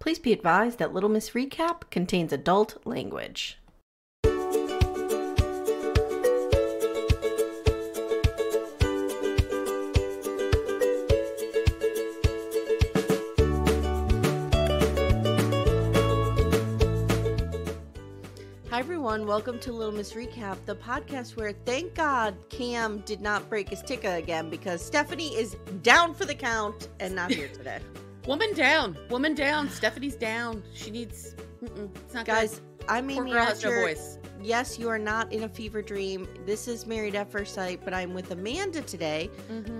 Please be advised that Little Miss Recap contains adult language. Hi everyone, welcome to Little Miss Recap, the podcast where, thank God, Cam did not break his ticka again because Stephanie is down for the count and not here today. Woman down. Stephanie's down. She needs. It's not Guys, good. I'm Poor Amye girl has no Archer. voice. Yes, you are not in a fever dream. This is Married at First Sight, but I'm with Amanda today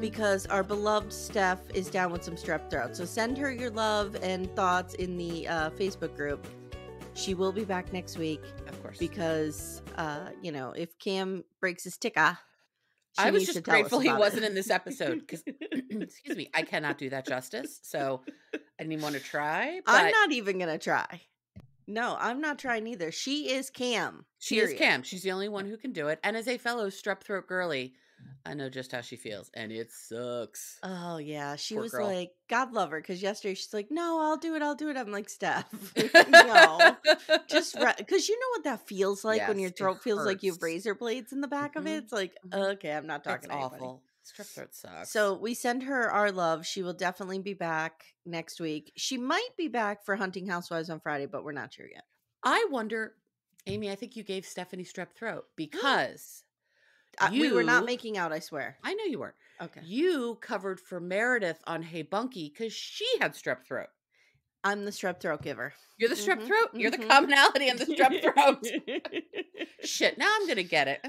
because our beloved Steph is down with some strep throat. So send her your love and thoughts in the Facebook group. She will be back next week. Of course. Because, if Cam breaks his ticka, I was just grateful he wasn't it. in this episode because, excuse me, I cannot do that justice. So I didn't even want to try. But I'm not even going to try. No, I'm not trying either. She is Cam. She is Cam. She's the only one who can do it. And as a fellow strep throat girly, I know just how she feels. And it sucks. Oh, yeah. She Poor was girl. like, God love her. Because yesterday she's like, no, I'll do it. I'm like, Steph, no. Just because you know what that feels like when Yes, your it throat feels like you have hurts. razor blades in the back of it. It's like, okay, I'm not talking It's to anybody. awful. Strep throat sucks. So we send her our love. She will definitely be back next week. She might be back for Hunting Housewives on Friday, but we're not sure yet. I wonder, Amy, I think you gave Stephanie strep throat because we were not making out, I swear. I know you were. Okay. You covered for Meredith on Hey Bunky because she had strep throat. I'm the strep throat giver. You're the strep throat? You're the commonality of the strep throat. Shit, now I'm going to get it.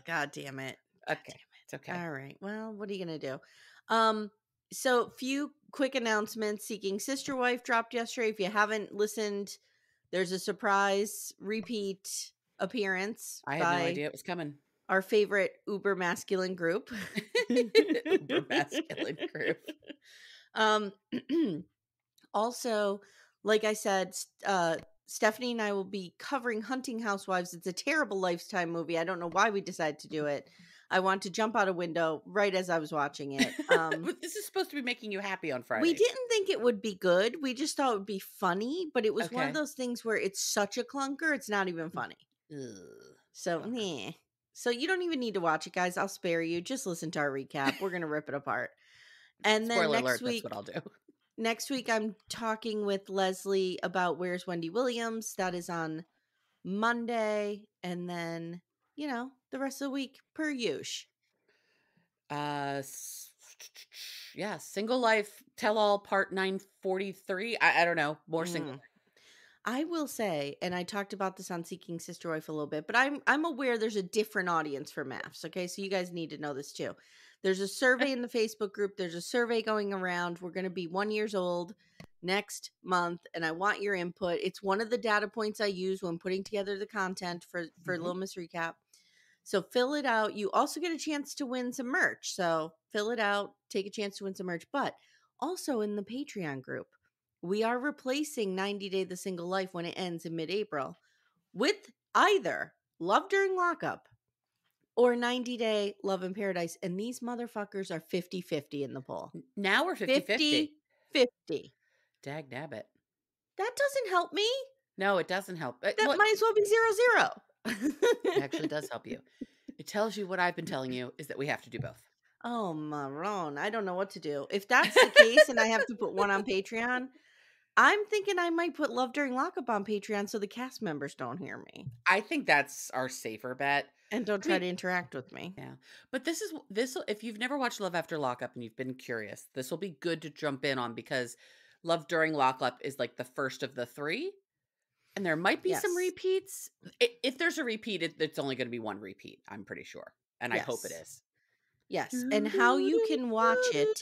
God damn it. Okay. It's okay. All right. Well, what are you going to do? So few quick announcements. Seeking Sister Wife dropped yesterday. If you haven't listened, there's a surprise repeat appearance. I had no idea it was coming. Our favorite uber masculine group. Uber masculine group. Also, like I said, Stephanie and I will be covering Hunting Housewives. It's a terrible Lifetime movie. I don't know why we decided to do it. I want to jump out a window right as I was watching it. This is supposed to be making you happy on Friday. We didn't think it would be good. We just thought it would be funny, but it was one of those things where it's such a clunker, it's not even funny. So, meh. So you don't even need to watch it, guys. I'll spare you. Just listen to our recap. We're going to rip it apart. And then Spoiler next alert, week, that's what I'll do. Next week, I'm talking with Leslie about Where's Wendy Williams. That is on Monday. And then, the rest of the week, per usual. Yeah, Single Life Tell All Part 943. I don't know. More single. I will say, and I talked about this on Seeking Sister Wife a little bit, but I'm aware there's a different audience for MAFS. Okay, so you guys need to know this too. There's a survey in the Facebook group. There's a survey going around. We're going to be 1 year old next month, and I want your input. It's one of the data points I use when putting together the content for Little Miss Recap. So fill it out. You also get a chance to win some merch. So fill it out. Take a chance to win some merch. But also in the Patreon group, we are replacing 90 Day the Single Life when it ends in mid-April with either Love During Lockup or 90 Day Love in Paradise. And these motherfuckers are 50-50 in the poll. Now we're 50-50. 50-50. Dag nabbit. That doesn't help me. No, it doesn't help. That might as well be 0-0. It actually does help you. It tells you what I've been telling you is that we have to do both. Oh, Maroon. I don't know what to do. If that's the case and I have to put one on Patreon, I'm thinking I might put Love During Lockup on Patreon so the cast members don't hear me. I think that's our safer bet. And don't try to interact with me. Yeah. But this if you've never watched Love After Lockup and you've been curious, this will be good to jump in on because Love During Lockup is like the first of the three. And there might be some repeats. If there's a repeat, it's only going to be one repeat, I'm pretty sure. And I hope it is. Yes. And how you can watch it.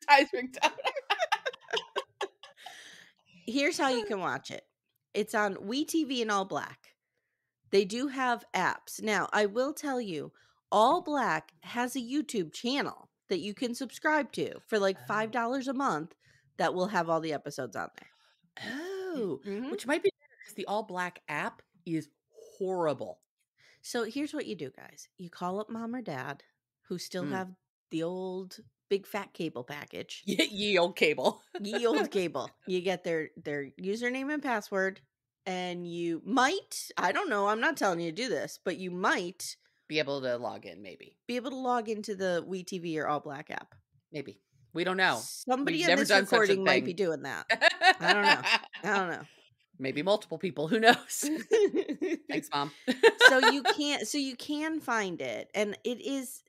Ty's ringtone. Here's how you can watch it. It's on WeTV and All Black. They do have apps. Now, I will tell you, All Black has a YouTube channel that you can subscribe to for like $5 a month that will have all the episodes on there. Oh, which might be better because the All Black app is horrible. So here's what you do, guys. You call up mom or dad who still have the old big fat cable package. Ye old cable. Ye old cable. You get their username and password, and you might, I don't know, I'm not telling you to do this, but you might Be able to log in, maybe. be able to log into the WeTV or All Black app. Maybe. We don't know. Somebody We've in never this done such a recording might thing. be doing that. I don't know. I don't know. Maybe multiple people. Who knows? Thanks, Mom. So you can find it. And it is,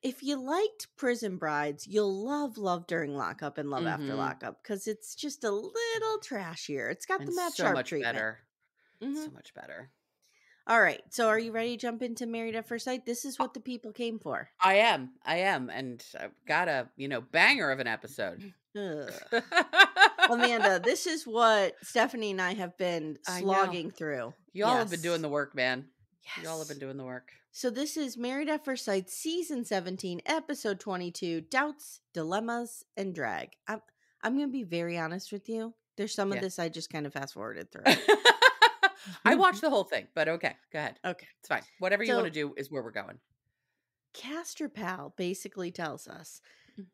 if you liked Prison Brides, you'll love During Lockup and Love After Lockup, because it's just a little trashier. It's got And the Matt so Sharp much treatment. better. Mhm. So much better. All right. So are you ready to jump into Married at First Sight? This is what the people came for. I am. And I've got a, banger of an episode. Ugh. Amanda, this is what Stephanie and I have been slogging through. Y'all have been doing the work, man. Yes. Y'all have been doing the work. So this is Married at First Sight, Season 17, Episode 22, Doubts, Dilemmas, and Drag. I'm going to be very honest with you. There's some of this I just kind of fast-forwarded through. I watched the whole thing, but okay, go ahead. Okay. It's fine. Whatever you want to do is where we're going. Castor Pal basically tells us,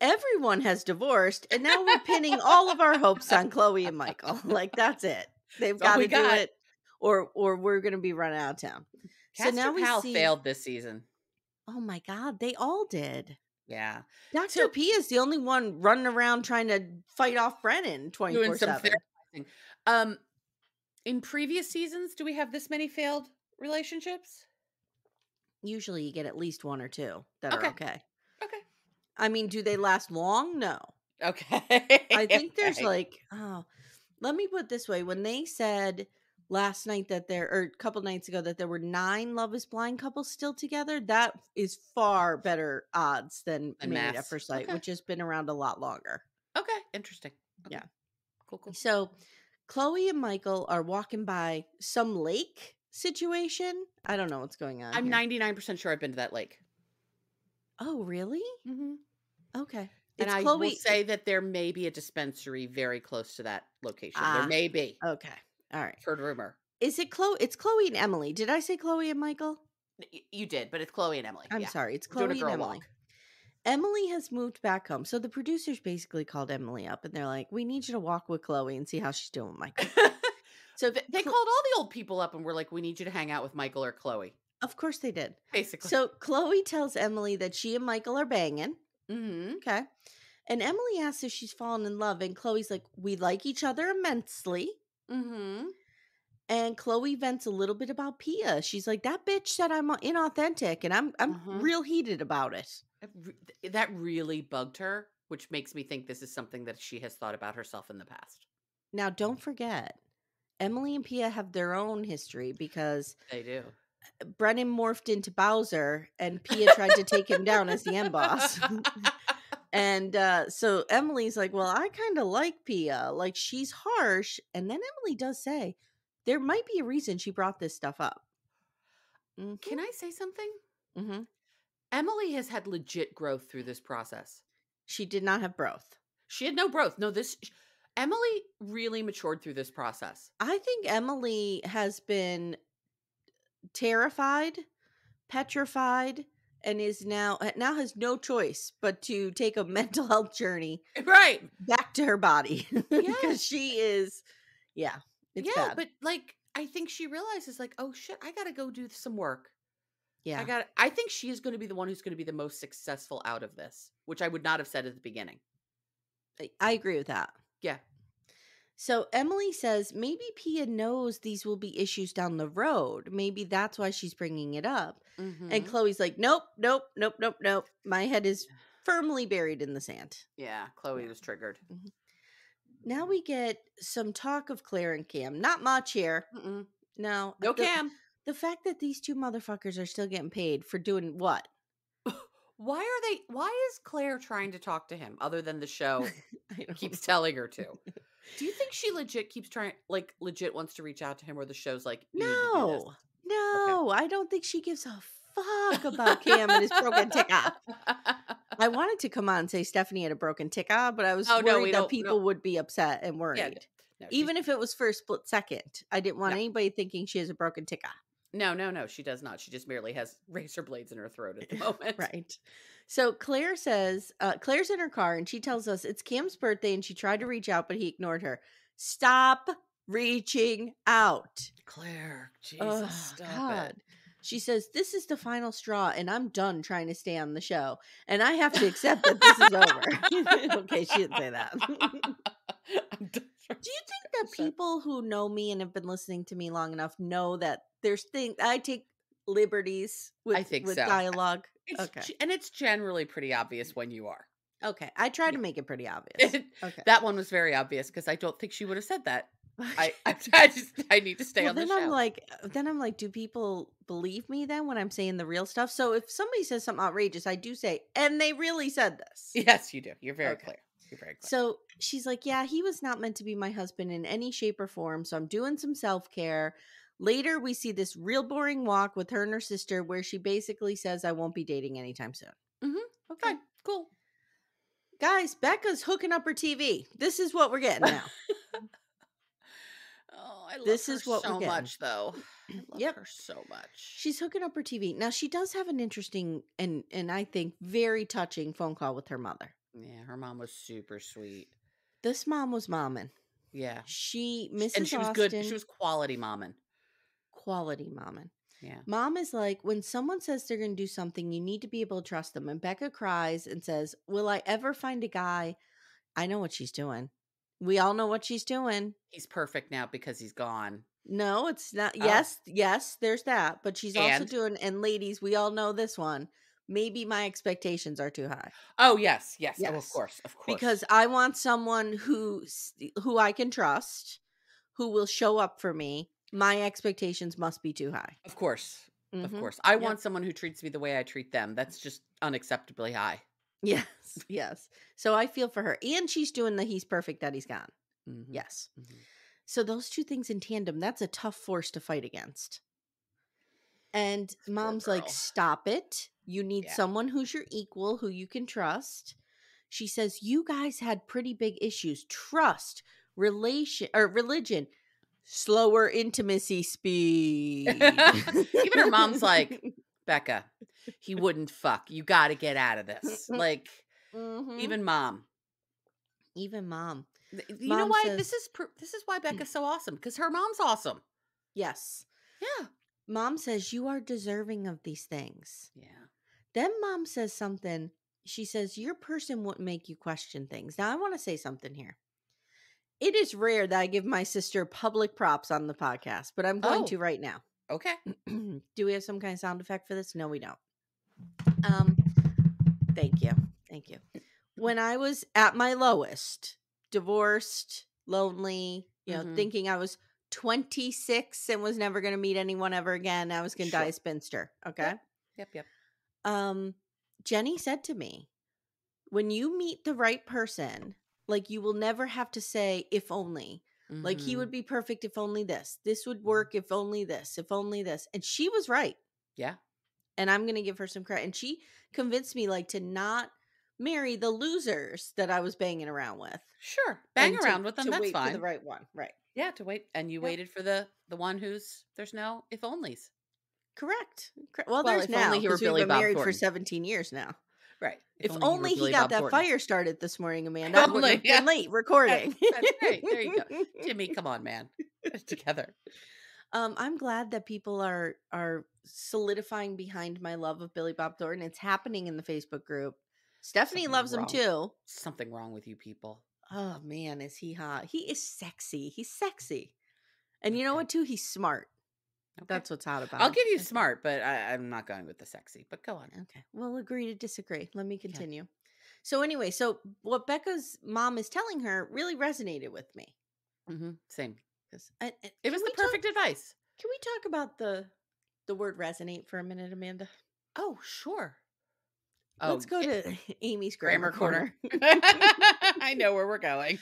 everyone has divorced, and now we're pinning all of our hopes on Chloe and Michael. Like, that's it. They've got to do it, or we're going to be running out of town. Castor Pal failed this season. Oh my God, they all did. Yeah. Dr. P is the only one running around trying to fight off Brennan 24/7. In previous seasons, do we have this many failed relationships? Usually you get at least one or two that are okay. Okay. I mean, do they last long? No. Okay. I think there's let me put it this way. When they said last night or a couple nights ago that there were 9 Love is Blind couples still together, that is far better odds than Married at First Sight, which has been around a lot longer. Okay. Interesting. Okay. Yeah. Cool. So Chloe and Michael are walking by some lake situation. I don't know what's going on. I'm 99% sure I've been to that lake. Oh, really? Mm-hmm. Okay. And I will say that there may be a dispensary very close to that location. There may be. Okay. All right. Heard rumor. Is it Chloe? It's Chloe and Emily. Did I say Chloe and Michael? You did, but it's Chloe and Emily. I'm sorry. It's Chloe and Emily. Walk. Emily has moved back home. So the producers basically called Emily up and they're like, we need you to walk with Chloe and see how she's doing with Michael. So they called all the old people up and were like, we need you to hang out with Michael or Chloe. Of course they did. Basically. So Chloe tells Emily that she and Michael are banging. Mm-hmm. Okay. And Emily asks if she's fallen in love. And Chloe's like, we like each other immensely. Mm-hmm. And Chloe vents a little bit about Pia. She's like, that bitch said I'm inauthentic. And I'm real heated about it. That really bugged her, which makes me think this is something that she has thought about herself in the past. Now, don't forget, Emily and Pia have their own history because they do. Brennan morphed into Bowser and Pia tried to take him down as the end boss. And so Emily's like, well, I kind of like Pia. Like, she's harsh. And then Emily does say, there might be a reason she brought this stuff up. Mm-hmm. Can I say something? Mm-hmm. Emily has had legit growth through this process. She did not have growth. She had no growth. No, Emily really matured through this process. I think Emily has been terrified, petrified, and is now has no choice but to take a mental health journey back to her body. Because she is, it's bad. But like, I think she realizes like, oh shit, I gotta go do some work. Yeah. I think she is going to be the one who's going to be the most successful out of this, which I would not have said at the beginning. I agree with that. Yeah. So Emily says maybe Pia knows these will be issues down the road. Maybe that's why she's bringing it up. Mm-hmm. And Chloe's like, nope. My head is firmly buried in the sand. Yeah, Chloe was triggered. Mm-hmm. Now we get some talk of Claire and Cam. Not much here. Mm-mm. No Cam. The fact that these two motherfuckers are still getting paid for doing what? Why is Claire trying to talk to him other than the show keeps telling her to? Do you think she legit wants to reach out to him, or the show's like, no, okay. I don't think she gives a fuck about Cam and his broken ticker. I wanted to come on and say Stephanie had a broken ticker, but I was worried that people would be upset and worried. Yeah, no, even if it was for a split second. I didn't want anybody thinking she has a broken ticker. No, she does not. She just merely has razor blades in her throat at the moment. Right. So Claire says, Claire's in her car and she tells us it's Cam's birthday and she tried to reach out, but he ignored her. Stop reaching out. Claire, Jesus, Oh, stop God. it. She says, this is the final straw and I'm done trying to stay on the show. And I have to accept that this is over. Okay, she didn't say that. I'm done. Do you think that people who know me and have been listening to me long enough know that there's things I take liberties with, I think with so. dialogue? Okay. And it's generally pretty obvious when you are. Okay. I try to make it pretty obvious. Okay. That one was very obvious because I don't think she would have said that. I need to stay on the show. Then I'm like, do people believe me then when I'm saying the real stuff? So if somebody says something outrageous, I do say, and they really said this. Yes, you do. You're very clear. You're very clear. So she's like, yeah, he was not meant to be my husband in any shape or form. So I'm doing some self-care. Later, we see this real boring walk with her and her sister where she basically says, I won't be dating anytime soon. Mm-hmm. Okay, fine. Cool. Guys, Becca's hooking up her TV. This is what we're getting now. Oh, I love her so much, though. I love her so much. She's hooking up her TV. Now, she does have an interesting and I think very touching phone call with her mother. Yeah, her mom was super sweet. This mom was momming. Yeah. Mrs. And she was Austin, good. She was quality momming. Quality momming. Yeah. Mom is like, when someone says they're going to do something, you need to be able to trust them. And Becca cries and says, will I ever find a guy? I know what she's doing. We all know what she's doing. He's perfect now because he's gone. No, it's not. Oh. Yes, there's that. But she's also doing, and ladies, we all know this one. Maybe my expectations are too high. Oh, yes. Oh, of course. Because I want someone who I can trust, who will show up for me. My expectations must be too high. Of course. Mm-hmm. Of course. I want someone who treats me the way I treat them. That's just unacceptably high. Yes. So I feel for her. And she's doing the he's perfect that he's gone. Mm-hmm. Yes. Mm-hmm. So those two things in tandem, that's a tough force to fight against. And Mom's like, stop it. You need someone who's your equal, who you can trust. She says, you guys had pretty big issues. Trust, religion, slower intimacy speed. Even her mom's like, Becca, he wouldn't fuck. You got to get out of this. Like, even mom. You know why? This is why Becca's so awesome. Because her mom's awesome. Yes. Yeah. Mom says, you are deserving of these things. Yeah. Then Mom says something. She says, your person wouldn't make you question things. Now, I want to say something here. It is rare that I give my sister public props on the podcast, but I'm going to right now. Okay. Do we have some kind of sound effect for this? No, we don't. Thank you. When I was at my lowest, divorced, lonely, thinking I was 26 and was never going to meet anyone ever again. I was going to die a spinster. Okay. Yep. Jenny said to me, when you meet the right person, like you will never have to say, if only. Mm-hmm. Like he would be perfect if only this. This would work if only this. If only this. And she was right. Yeah. And I'm going to give her some credit. And she convinced me like to not marry the losers that I was banging around with. Sure. Bang around with them. That's wait fine. For the right one. Right. Yeah. To wait. And you waited for the one who's there's no if onlys. Correct. Well, there's now. Only he were Billy we've been Bob married Thornton. for 17 years now. Right. If only he got that fire started this morning, Amanda. I wouldn't have been late recording. That's great. There you go. Jimmy, come on, man. Together. I'm glad that people are solidifying behind my love of Billy Bob Thornton. It's happening in the Facebook group. Stephanie loves him too. Something wrong with you people. Oh man, is he hot? He is sexy. He's sexy. And you know what too? He's smart. Okay. That's what's hot about I'll him. give you smart, but I'm not going with the sexy. But go on. Okay. We'll agree to disagree. Let me continue. Okay. So anyway, what Becca's mom is telling her really resonated with me. Mm-hmm. Same. It was the perfect advice. Can we talk about the word resonate for a minute, Amanda? Oh, sure. Let's go to Amy's grammar corner. I know where we're going.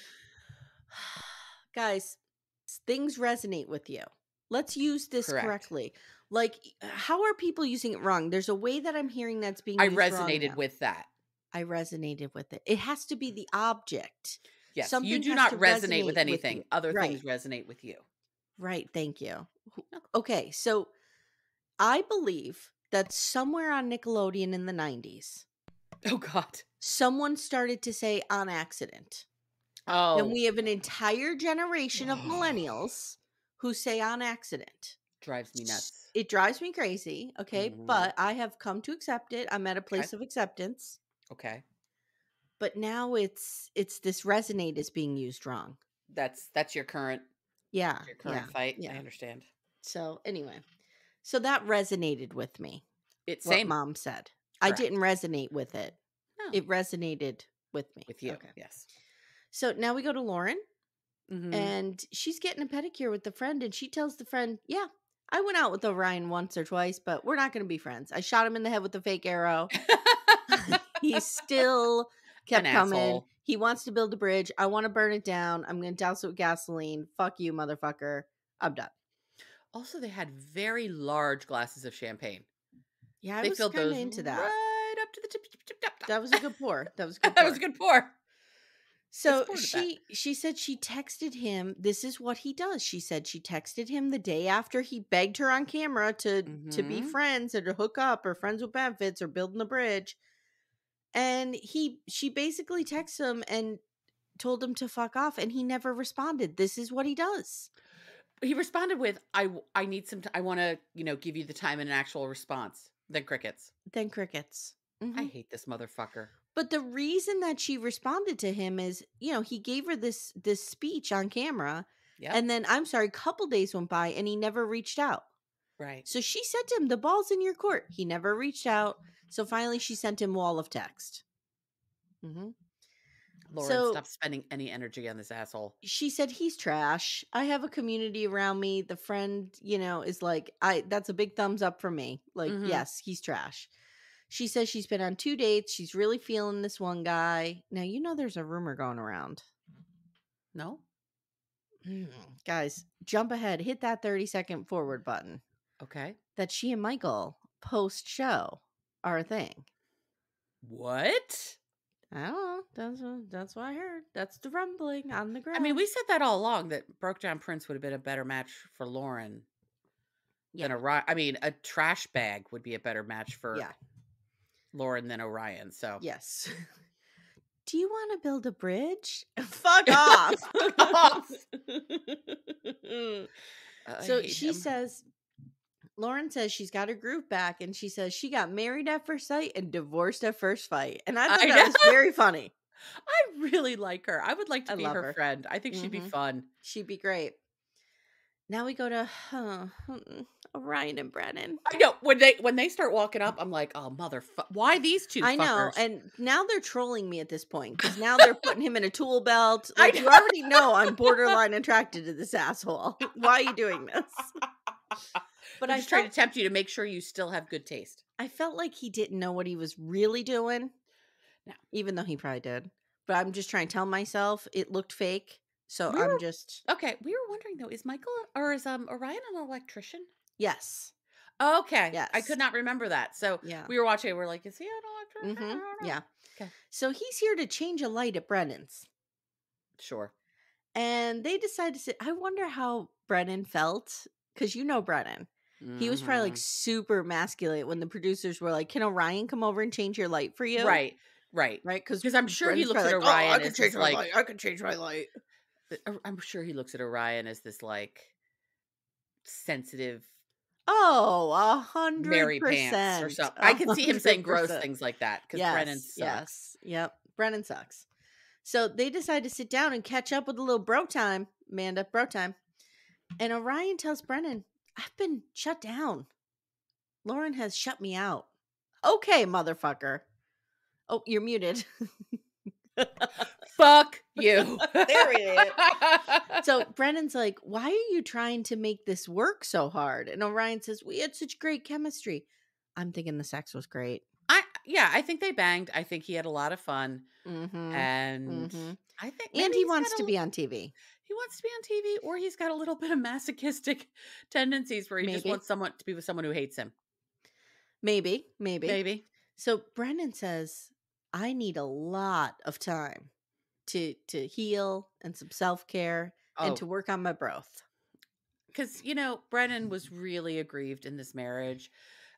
Guys, things resonate with you. Let's use this correctly. Like, how are people using it wrong? There's a way that I'm hearing that's being used wrong. I resonated with that. I resonated with it. It has to be the object. Yes, you do not resonate with anything. Other things resonate with you. Right, thank you. Okay, so I believe that somewhere on Nickelodeon in the 90s, Oh God. someone started to say on accident. And Oh. we have an entire generation of millennials who say on accident. Drives me nuts. It drives me crazy, okay? Mhm. But I have come to accept it. I'm at a Okay. place of acceptance. Okay. But now it's this resonate is being used wrong. That's your current Yeah, yeah, fight. I yeah. understand. So anyway, so that resonated with me. It What same. mom said. I Correct. didn't resonate with it. No. It resonated with me. With you. Okay. Yes. So now we go to Lauren, Mhm. and she's getting a pedicure with the friend, and she tells the friend, "Yeah, I went out with Orion once or twice, but we're not going to be friends. I shot him in the head with a fake arrow. He still An kept coming. asshole. He wants to build a bridge. I want to burn it down. I'm going to douse it with gasoline. Fuck you, motherfucker. I'm done." Also, they had very large glasses of champagne. Yeah, I They was filled kind of those into that. right up to the tip. That was a good pour. That was a good That was a pour. good pour. I So supported that. she said she texted him. This is what he does. She said she texted him the day after he begged her on camera to be Mhm. friends or to hook up or friends with benefits or building the bridge. And she basically texted him and told him to fuck off, and he never responded. This is what he does. He responded with, I need some I want to, give you the time and an actual response." Then crickets. Then crickets. I Mhm. hate this motherfucker. But the reason that she responded to him is, he gave her this speech on camera, Yep. and then I'm sorry, a couple days went by and he never reached out. Right. So she said to him, "The ball's in your court." He never reached out. So finally, she sent him wall of text. hmm Lauren, So stop spending any energy on this asshole. she said, "He's trash. I have a community around me. The friend, is like, that's a big thumbs up for me. Like, Mhm. yes, he's trash." She says she's been on 2 dates. She's really feeling this one guy. Now, there's a rumor going around. No? Mm, Guys, jump ahead. Hit that 30-second forward button. Okay. That she and Michael post show are a thing. What? I don't know. That's what I heard. That's the rumbling on the I mean, ground. we said that all along that Broke Down Prince would have been a better match for Lauren Yeah. than Orion. I mean, a trash bag would be a better match for Yeah. Lauren than Orion. So, Yes. Do you want to build a bridge? Fuck off. off. I So hate she him. says, Lauren says she's got her groove back, and she says she got married at first sight and divorced at first fight. And I thought I that know. was very funny. I really like her. I would like to I be love her her. friend. I think she'd be fun. She'd be great. Now we go to Orion and Brennan. I know when they start walking up, I'm like, oh motherfucker! Why these two I know, fuckers? and now they're trolling me at this point because now they're putting him in a tool belt. I Like, know. you already know I'm borderline attracted to this asshole. Why are you doing this? But They're just trying to tempt you to make sure you still have good taste. I felt like he didn't know what he was really doing. No. Even though he probably did. But I'm just trying to tell myself it looked fake. So We I'm were just okay. We were wondering though, is Michael or is Orion an electrician? yes. Okay, I Yes. could not remember that. So Yeah. we were watching. We're like, is he an electrician? I don't know. Yeah. Okay, So he's here to change a light at Brennan's. sure. And they decided to say, I wonder how Brennan felt. Because Brennan. He was probably like Mhm. super emasculate when the producers were like, "Can Orion come over and change your light for you?" Right, right. Right? Because Because I'm sure he Brennan's looks probably at like, "Oh, I Orion could as change this my like. light. I could change my light." I'm sure he looks at Orion as this like sensitive Oh, Mary Pants or 100%. something. I can see him saying gross 100%. things like that because Brennan Yes. sucks. Yes. Yep. Brennan sucks. So they decide to sit down and catch up with a little bro time. Amanda, bro time. And Orion tells Brennan, "I've been shut down. Lauren has shut me out." Okay, motherfucker. Oh, you're muted. Fuck you. There we go. So Brennan's like, "Why are you trying to make this work so hard?" And Orion says, "We had such great chemistry." I'm thinking the sex was great. I think they banged. I think he had a lot of fun. Mm-hmm. And Mm-hmm. I think maybe And he wants to be on TV. he wants to be on TV, or he's got a little bit of masochistic tendencies where he just Maybe. wants someone to be with someone who hates him. Maybe. Maybe. So Brennan says, "I need a lot of time to heal and some self-care and Oh, to work on my growth." because, Brennan was really aggrieved in this marriage,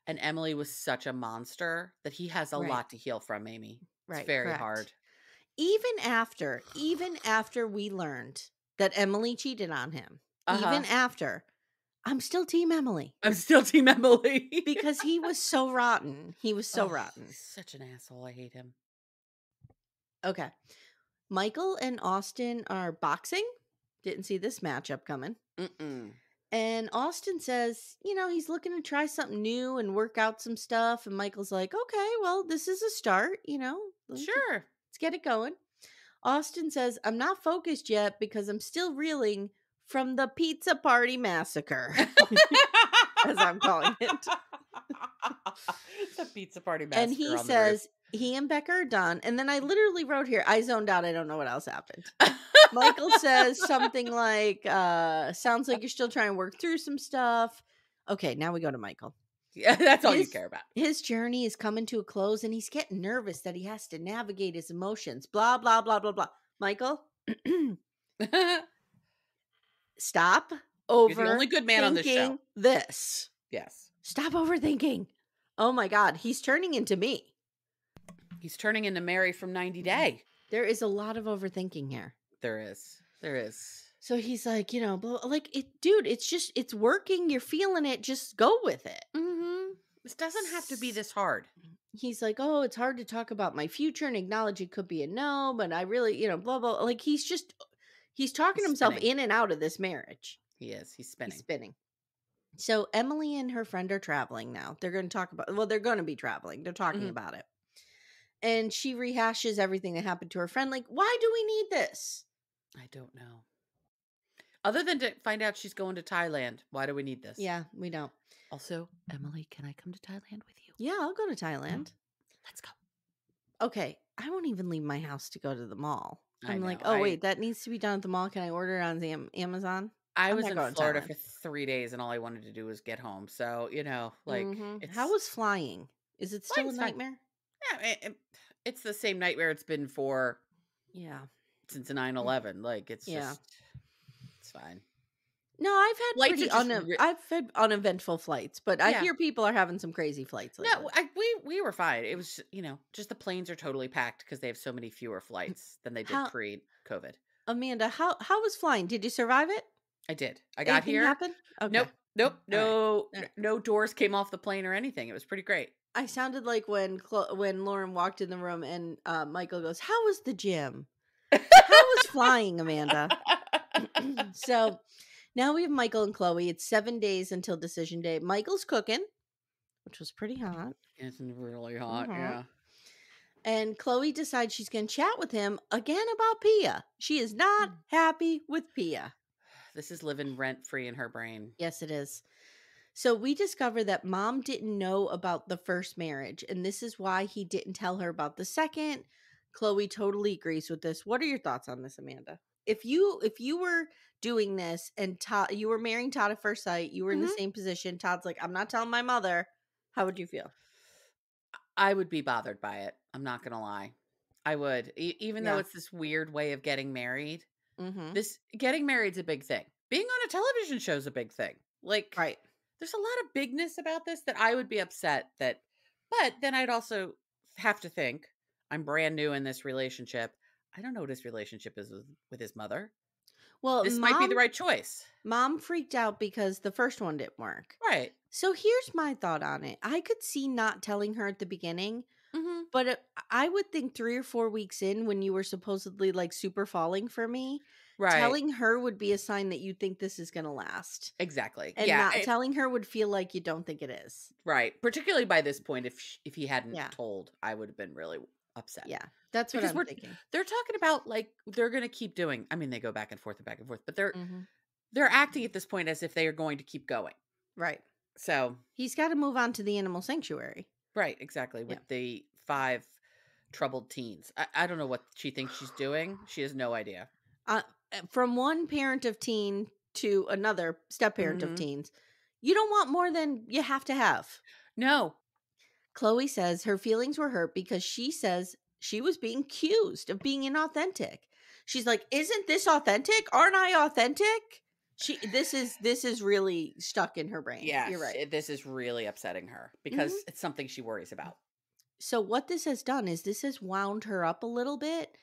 and Emily was such a monster that he has a Right. lot to heal from, Amy. It's Right. very Correct. hard. Even after we learned that Emily cheated on him, Uh-huh. even after, I'm still team Emily I'm still team Emily. because he was so rotten. He was so Oh, rotten. such an asshole. I hate him. Okay. Michael and Austin are boxing. Didn't see this matchup coming. Mm-mm. And Austin says, he's looking to try something new and work out some stuff. And Michael's like, okay, well, this is a start, let's Sure. get it going. Austin says, I'm not focused yet because I'm still reeling from the pizza party massacre, as I'm calling it. The pizza party And massacre he on the roof. says, he and Becca are done. And then I literally wrote here, I zoned out. I don't know what else happened. Michael says something like, sounds like you're still trying to work through some stuff. Okay, now we go to Michael. Yeah, that's all you care about. His journey is coming to a close and he's getting nervous that he has to navigate his emotions. Blah, blah, blah, blah, blah. Michael, stop You're the only good man on this show. overthinking this. Yes. Stop overthinking. Oh my God, he's turning into me. He's turning into Mary from 90 Day. There is a lot of overthinking here. There is. So he's like, dude, it's working. You're feeling it. Just go with it. Mm-hmm. This doesn't have to be this hard. He's like, oh, it's hard to talk about my future and acknowledge it could be a no, but I really, blah, blah. Like he's talking himself spinning. in and out of this marriage. He is. He's spinning. He's spinning. So Emily and her friend are traveling now. They're going to talk about, they're going to be traveling. They're talking about it. And she rehashes everything that happened to her friend. Like, why do we need this? I don't know. Other than to find out she's going to Thailand. Why do we need this? Yeah, we don't. Also, Emily, can I come to Thailand with you? Yeah, I'll go to Thailand. Let's go. Okay, I won't even leave my house to go to the mall. I'm like, know. wait, that needs to be done at the mall. Can I order it on Amazon? I was in Florida for 3 days and all I wanted to do was get home. So, How was flying? Is it still a nightmare? Yeah, it's the same nightmare it's been for since 9/11. Like it's just it's fine. No, I've had uneventful flights, but I hear people are having some crazy flights lately. No, we were fine. It was, just the planes are totally packed because they have so many fewer flights than they did pre-COVID. Amanda, how was flying? Did you survive it? I did. I got here. Happen? Okay. Nope. No doors came off the plane or anything. It was pretty great. I sounded like when Lauren walked in the room and Michael goes, "How was the gym? How was flying, Amanda?" So now we have Michael and Chloe. It's 7 days until decision day. Michael's cooking, which was pretty hot. It's really hot, yeah. And Chloe decides she's going to chat with him again about Pia. She is not happy with Pia. This is living rent-free in her brain. Yes, it is. So we discover that Mom didn't know about the first marriage, and this is why he didn't tell her about the second. Chloe totally agrees with this. What are your thoughts on this, Amanda? If you were doing this and you were marrying Todd at first sight, you were in the same position, Todd's like, I'm not telling my mother, how would you feel? I would be bothered by it. I'm not going to lie. I would. Even though it's this weird way of getting married. This getting married is a big thing. Being on a television show is a big thing. Like, right. There's a lot of bigness about this that I would be upset that, but then I'd also have to think I'm brand new in this relationship. I don't know what his relationship is with his mother. Well, this might be the right choice. Mom freaked out because the first one didn't work. Right. So here's my thought on it. I could see not telling her at the beginning, but I would think 3 or 4 weeks in when you were supposedly like super falling for me, telling her would be a sign that you think this is going to last. Exactly. And not telling her would feel like you don't think it is. Right. Particularly by this point, if he hadn't told, I would have been really upset. Yeah. That's what I'm thinking. They're talking about like they're going to keep doing. I mean, they go back and forth, but they're acting at this point as if they are going to keep going. Right. So he's got to move on to the animal sanctuary. Right. Exactly. With the 5 troubled teens. I don't know what she thinks she's doing. She has no idea. From one parent of teen to another step-parent of teens, you don't want more than you have to have. No. Chloe says her feelings were hurt because she says she was being accused of being inauthentic. She's like, isn't this authentic? Aren't I authentic? This is really stuck in her brain. You're Yes, right. this is really upsetting her Mhm. because it's something she worries about. So what this has done is this has wound her up a little bit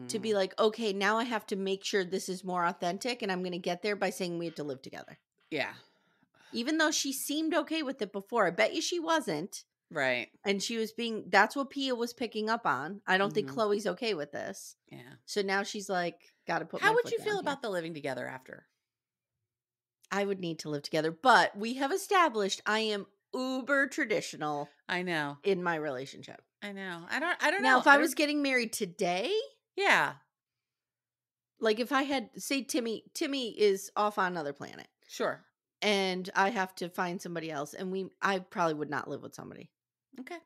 to be Mhm. like, okay, now I have to make sure this is more authentic, and I'm going to get there by saying we have to live together. Yeah. Even though she seemed okay with it before, I bet you she wasn't. Right. And she was that's what Pia was picking up on. I don't think Mhm. Chloe's okay with this. Yeah. So now she's like, got to put How my would foot you down feel here. about the living together after? I would need to live together, but we have established I am uber traditional I know. in my relationship. I know. I don't Now, know. if I was getting married today, Yeah. like if I had, say, Timmy is off on another planet Sure. and I have to find somebody else, and I probably would not live with somebody. Okay.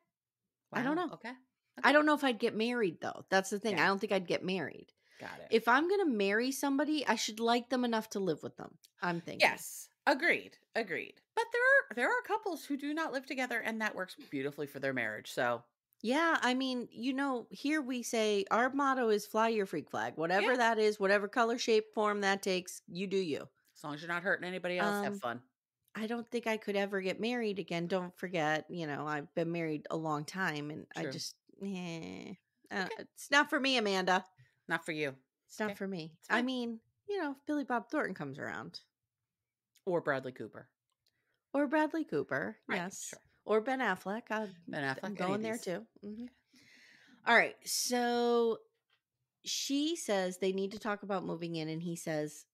I don't Wow. know. Okay. I Okay. don't know if I'd get married though. That's the thing. I Yeah. don't think I'd get married. Got it. If I'm going to marry somebody, I should like them enough to live with them, I'm thinking. Yes. Agreed. Agreed. But there are couples who do not live together and that works beautifully for their marriage. So, Yeah, I mean, here we say our motto is fly your freak flag. Whatever yeah. that is, whatever color, shape, form that takes, you do you. As long as you're not hurting anybody else, have Um, fun. I don't think I could ever get married again. Don't forget, I've been married a long time and I True. just Okay. it's not for me, Amanda. Not for you. It's not Okay. for me. It's I fine. mean, if Billy Bob Thornton comes around. Or Bradley Cooper. Or Bradley Cooper, Right. yes. Sure. Or Ben Affleck. Ben I'm Affleck, any of going there these. too. All right. So she says they need to talk about moving in, and he says,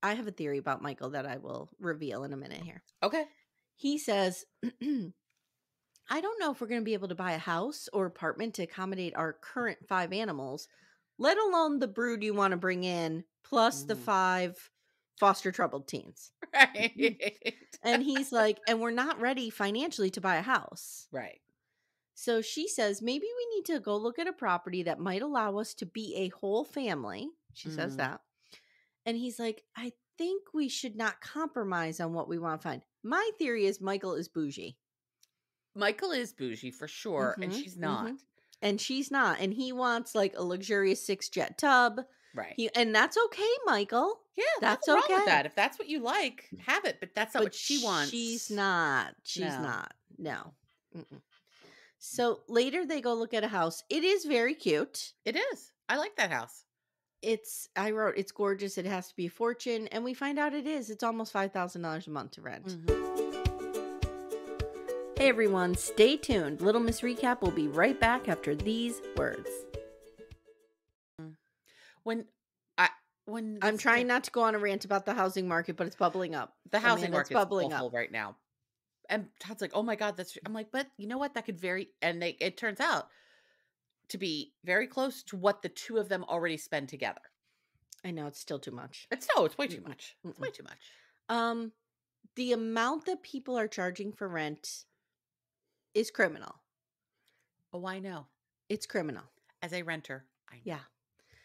I have a theory about Michael that I will reveal in a minute here. Okay. He says, I don't know if we're going to be able to buy a house or apartment to accommodate our current 5 animals, let alone the brood you want to bring in, plus the Mhm. 5 foster troubled teens. Right. And he's like, and we're not ready financially to buy a house. Right. So she says, maybe we need to go look at a property that might allow us to be a whole family. She says Mhm. that. And he's like, I think we should not compromise on what we want to find. My theory is Michael is bougie. Michael is bougie for sure, and she's not. And she's not. And he wants like a luxurious 6-jet tub. Right. And that's okay, Michael. Yeah, That's nothing wrong with okay. that. If that's what you like, have it, but that's not But what she she's wants. not. She's No. not. No. Mm-mm. So later they go look at a house. It is very cute. It is. I like that house. I wrote, it's gorgeous. It has to be a fortune. And we find out it is. It's almost $5,000 a month to rent. Hey everyone, stay tuned. Little Miss Recap will be right back after these words. When I'm trying not to go on a rant about the housing market, but it's bubbling up. the housing Amanda, it's market's bubbling awful up. right now. And Todd's like, "Oh my god, that's." I'm like, "But you know what? That could vary." And it turns out to be very close to what the two of them already spend together. I know it's still too much. It's way too much. It's way too much. The amount that people are charging for rent is criminal. Oh, I know. It's criminal. As a renter, I know. Yeah.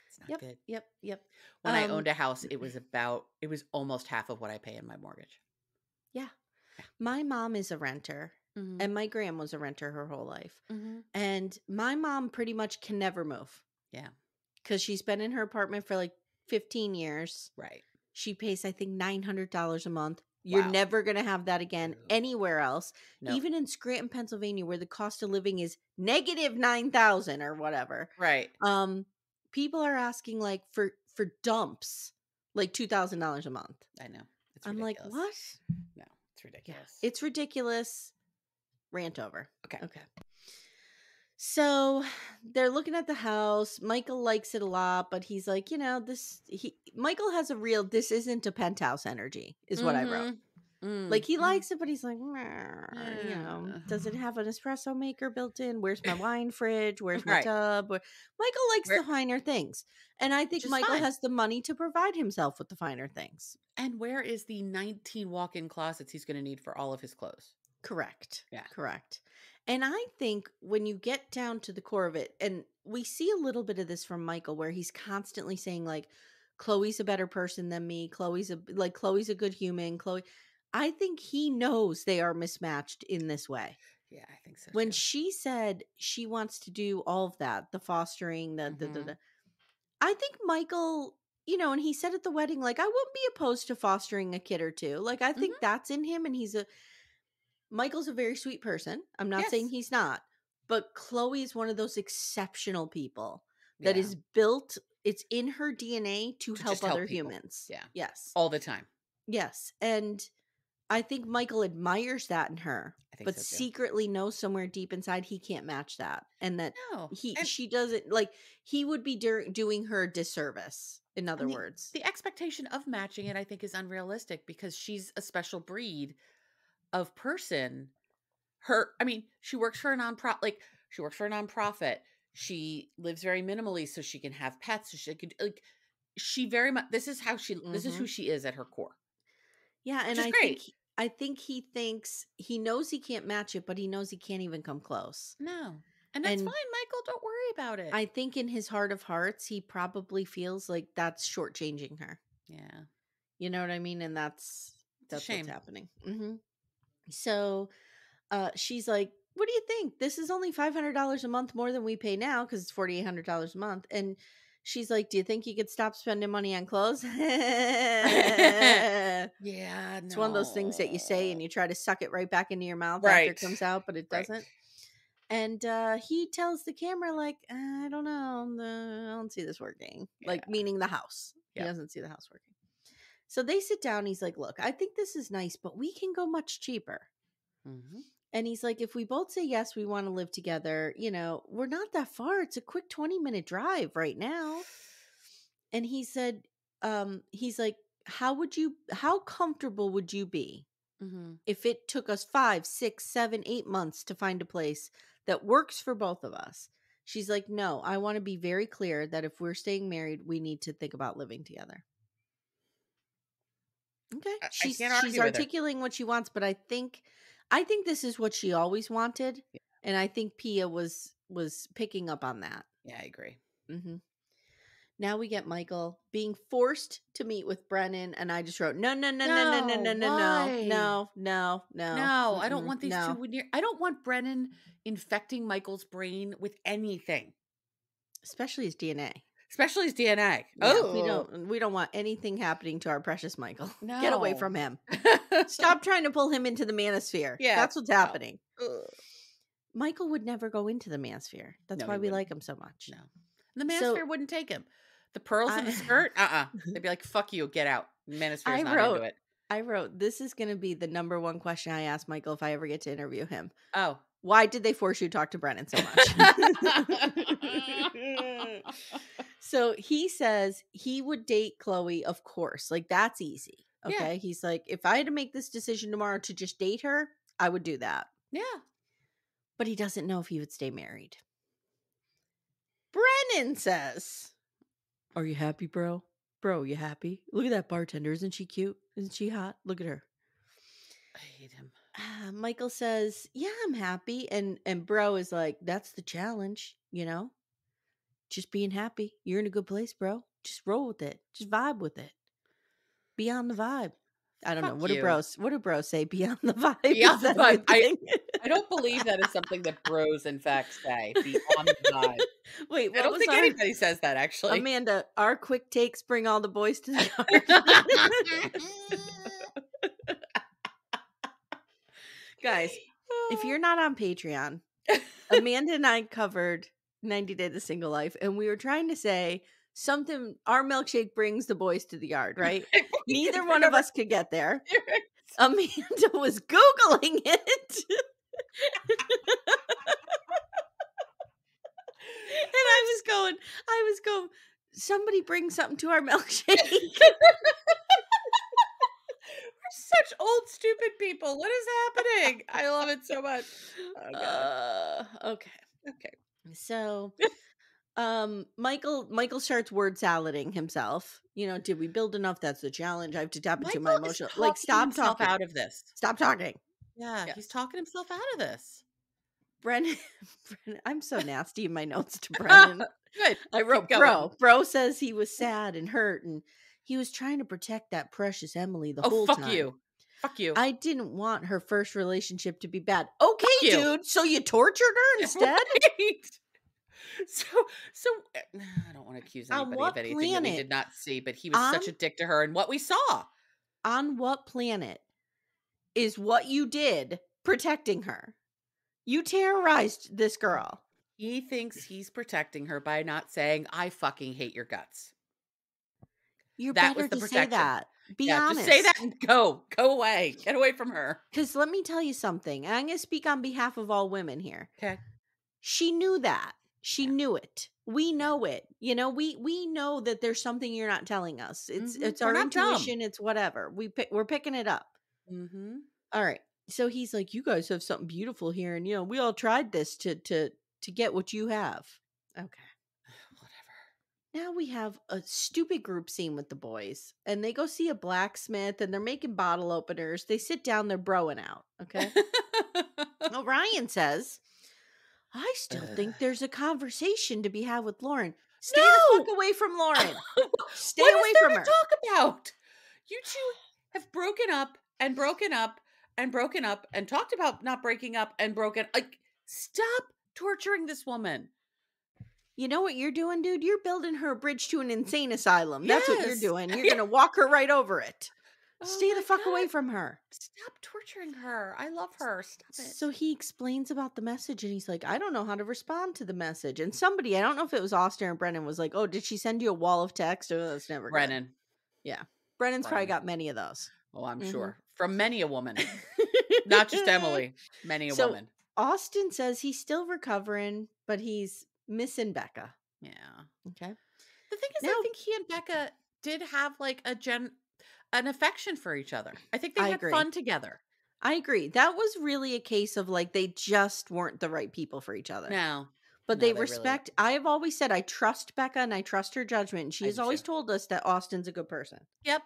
It's not good. Yep. When I owned a house, it was almost half of what I pay in my mortgage. Yeah. My mom is a renter, Mhm. and my gram was a renter her whole life. Mhm. And my mom pretty much can never move. Yeah. Because she's been in her apartment for like 15 years. Right. She pays, I think, $900 a month. You're Wow. never going to have that again No. anywhere else. No. Even in Scranton, Pennsylvania, where the cost of living is negative 9,000 or whatever. Right. People are asking like for dumps, like $2,000 a month. I know. It's I'm like, ridiculous. what? No, it's ridiculous. Yeah, it's ridiculous. Rant over. Okay. So they're looking at the house. Michael likes it a lot, but he's like, Michael has a real, this isn't a penthouse energy, is what I wrote. Like he likes it, but he's like, does it have an espresso maker built in? Where's my wine fridge? Where's my tub? Michael likes the finer things. And I think Michael has the money to provide himself with the finer things. And where is the 19 walk-in closets he's going to need for all of his clothes? Correct. Yeah. Correct. And I think when you get down to the core of it, and we see a little bit of this from Michael, where he's constantly saying like, Chloe's a better person than me. Chloe's a good human. I think he knows they are mismatched in this way. Yeah, I think so. When she said she wants to do all of that, the fostering, I think Michael, and he said at the wedding, like, I wouldn't be opposed to fostering a kid or two. Like, I think Mhm. that's in him, and Michael's a very sweet person. I'm not saying Yes. he's not, but Chloe is one of those exceptional people that Yeah. is built, it's in her DNA to To help just help other people. humans. Yeah. Yes. All the time. Yes. And I think Michael admires that in her, I think but so too. secretly knows somewhere deep inside he can't match that. And that No. And she doesn't, like, he would be doing her a disservice, in other and the words. the expectation of matching it, I think, is unrealistic because she's a special breed of person. I mean, she works for a nonprofit. Like, she works for a nonprofit. She lives very minimally so she can have pets. So she could, like, she very much. This is who Hmm. she is at her core, Yeah, which and is great. I think he thinks he knows he can't match it, but he knows he can't even come close. No, and that's fine, And Michael. Don't worry about it. I think in his heart of hearts, he probably feels like that's shortchanging her. Yeah, You know what I mean? And it's a that's what's shame. happening. So she's like, "What do you think? This is only $500 a month more than we pay now because it's $4,800 a month." And she's like, "Do you think you could stop spending money on clothes?" Yeah, It's one of those things that you say and no. you try to suck it right back into your mouth after it Right. comes out, but it Right. doesn't. And he tells the camera, like, I don't know, I don't see this working. Like, Yeah. meaning the house. He Yep. doesn't see the house working. So they sit down. He's like, look, I think this is nice, but we can go much cheaper. Mhm. And he's like, if we both say yes, we want to live together, we're not that far. It's a quick 20-minute drive right now. And he said, he's like, how comfortable would you be Mhm. if it took us 5, 6, 7, 8 months to find a place that works for both of us? She's like, no, I want to be very clear that if we're staying married, we need to think about living together. Okay. I She's can't she's argue with her. articulating what she wants, but I think this is what she always wanted, Yeah. and I think Pia was picking up on that. Yeah, I agree. Hmm. Now we get Michael being forced to meet with Brennan, and I just wrote no, no, no, no, no, no, No, no, no, no, why? no, no, no, No, I don't want these two no. near. I don't want Brennan infecting Michael's brain with anything, Especially his DNA. especially his DNA. Yeah, we Oh, don't want anything happening to our precious Michael. Get away no. from him. Stop trying to pull him into the manosphere. Yeah, That's what's no. happening. Ugh. Michael would never go into the manosphere. That's No, why he we wouldn't. like him so much. No. The So manosphere wouldn't take him. The pearls in the I skirt? They'd be like, "Fuck you, get out." I Manosphere's not into wrote it. I wrote this is going to be the number one question I ask Michael if I ever get to interview him. Oh. Why did they force you to talk to Brennan so much? So he says he would date Chloe, of course. Like, that's easy. Yeah. Okay. He's like, if I had to make this decision tomorrow to just date her, I would do that. Yeah. But he doesn't know if he would stay married. Brennan says, are you happy, bro? Bro, you happy? Look at that bartender. Isn't she cute? Isn't she hot? Look at her. I hate him. Michael says, yeah, I'm happy. And bro is like, that's the challenge, just being happy. You're in a good place, bro. Just roll with it. Just vibe with it. Be on the vibe. I don't know. Fuck you. What do bros say? Be on the vibe. Be Is on the that a vibe. thing? I don't believe that is something that bros, in fact, say. Be on the vibe. Wait, I what don't was think our anybody says that, actually. Amanda? Our quick takes bring all the boys to the yard. Guys, if you're not on Patreon, Amanda and I covered 90 Day the Single Life, and we were trying to say something. Our milkshake brings the boys to the yard, right? Neither one of us could get there. Amanda was Googling it. And I was going, somebody bring something to our milkshake. Such old, stupid people. What is happening? I love it so much. Oh, God. Okay. Okay. So, Michael starts word salading himself. Did we build enough? That's the challenge. I have to tap into my Michael is emotional. Like, talking stop himself talking. out of this. Stop talking. Yeah, Yes. he's talking himself out of this. Brennan, I'm so nasty in my notes to Brennan. Good. I wrote bro. Bro says he was sad and hurt, and he was trying to protect that precious Emily the whole fuck time. you. Fuck you. I didn't want her first relationship to be bad. Okay, you. dude. So you tortured her instead? Right. So so I don't want to accuse On anybody of what anything that we planet? did not see, but he was On such a dick to her and what we saw. on what planet is what you did protecting her? You terrorized this girl. He thinks he's protecting her by not saying, "I fucking hate your guts." You're That was better the to say protection. that. Be Yeah, just say that honest. and go. Go away. Get away from her. Because let me tell you something. And I'm going to speak on behalf of all women here. Okay. She knew that. She Yeah. knew it. We Yeah. know it. You know, we know that there's something you're not telling us. It's We're our not dumb. intuition. It's whatever. We're picking it up. Mhm. All right. So he's like, you guys have something beautiful here, and we all tried this to get what you have. Okay. Whatever. Now we have a stupid group scene with the boys, and they go see a blacksmith, and they're making bottle openers. They sit down, they're broing out. Okay. Orion says, I still think Ugh. there's a conversation to be had with Lauren. Stay the fuck No! away from Lauren. Stay What is away there from to her. talk about? You two have broken up and broken up and broken up and talked about not breaking up and broken. Like, stop torturing this woman. You know what you're doing, dude? You're building her a bridge to an insane asylum. That's what you're Yes. doing. You're going to walk her right over it. Oh Stay the my fuck away God. from her. Stop torturing her. I love her. Stop it. So he explains about the message, and he's like, I don't know how to respond to the message. And somebody, I don't know if it was Austin or Brennan, was like, oh, did she send you a wall of text? Oh, that's never good. Brennan. Yeah. Brennan's probably Brennan. got many of those. Oh, I'm Mhm. sure. From many a woman. Not just Emily. Many a So woman. Austin says he's still recovering, but he's missing Becca. Yeah. Okay. The thing is, Now, I think he and Becca did have like an affection for each other. I think they I had agree. fun together. I agree. That was really a case of like they just weren't the right people for each other. No. But No, they they really respect. I have always said I trust Becca and I trust her judgment. And she I has do always too. told us that Austin's a good person. Yep.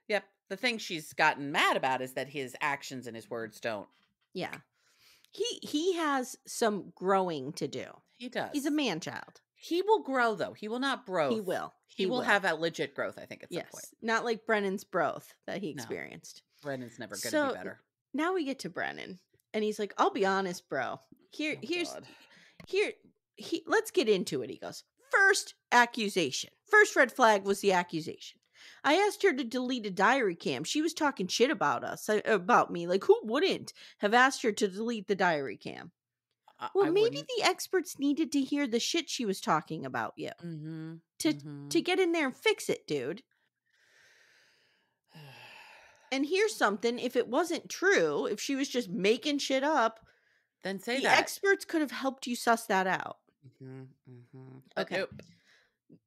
Yep. The thing she's gotten mad about is that his actions and his words don't. Yeah. He has some growing to do. He does. He's a man child. He will grow though. He will not growth. He will. He will have a legit growth, I think, at some point. Yes. Not like Brennan's growth that he No. experienced. Brennan's never going to So be better. now we get to Brennan. And he's like, I'll be honest, bro. Oh, God. Let's get into it. He goes, first accusation. First red flag was the accusation. I asked her to delete a diary cam. She was talking shit about about me. Like, who wouldn't have asked her to delete the diary cam? Well, I maybe wouldn't. the experts needed to hear the shit she was talking about you to get in there and fix it, dude. And here's something, if it wasn't true, if she was just making shit up, Then say the that. experts could have helped you suss that out. But Okay. nope.